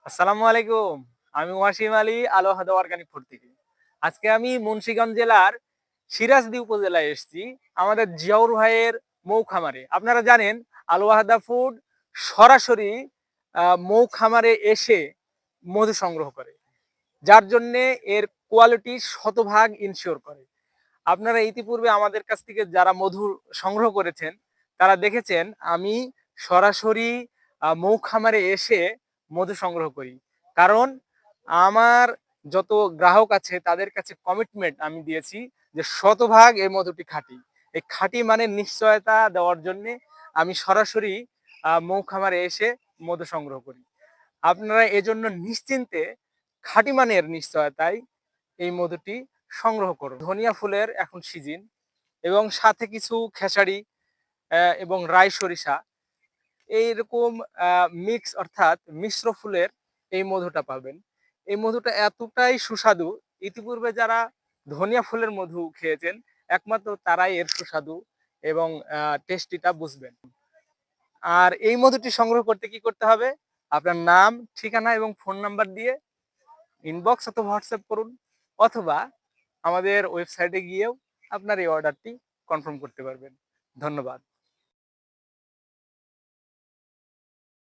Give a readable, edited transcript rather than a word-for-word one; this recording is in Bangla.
আসসালামু আলাইকুম। আমি ওয়াসিম আলী আলোহাদা অর্গানিক ফুড থেকে। আজকে আমি মুন্সিগঞ্জ জেলার সিরাজদি উপজেলায় এসেছি আমাদের জিয়াউর ভাইয়ের মৌ খামারে। আপনারা জানেন আলোহাদা ফুড সরাসরি মৌ খামারে এসে মধু সংগ্রহ করে, যার জন্যে এর কোয়ালিটি শতভাগ ইনশিওর করে। আপনারা ইতিপূর্বে আমাদের কাছ থেকে যারা মধু সংগ্রহ করেছেন তারা দেখেছেন আমি সরাসরি মৌ খামারে এসে মধু সংগ্রহ করি। কারণ আমার যত গ্রাহক আছে তাদের কাছে কমিটমেন্ট আমি দিয়েছি যে শতভাগ এই মধুটি খাঁটি। এই খাঁটি মানে নিশ্চয়তা দেওয়ার জন্য আমি সরাসরি মৌ খামারে এসে মধু সংগ্রহ করি। আপনারা এজন্য নিশ্চিন্তে খাঁটি মানের নিশ্চয়তায় এই মধুটি সংগ্রহ করুন। ধনিয়া ফুলের এখন সিজন এবং সাথে কিছু খেসারি এবং রাই সরিষা এইরকম মিক্স অর্থাৎ মিশ্র ফুলের এই মধুটা পাবেন। এই মধুটা এতটাই সুস্বাদু, ইতিপূর্বে যারা ধনিয়া ফুলের মধু খেয়েছেন একমাত্র তারাই এর সুস্বাদু এবং টেস্টিটা বুঝবেন। আর এই মধুটি সংগ্রহ করতে কি করতে হবে? আপনার নাম, ঠিকানা এবং ফোন নাম্বার দিয়ে ইনবক্স অথবা হোয়াটসঅ্যাপ করুন, অথবা আমাদের ওয়েবসাইটে গিয়েও আপনার এই অর্ডারটি কনফার্ম করতে পারবেন। ধন্যবাদ।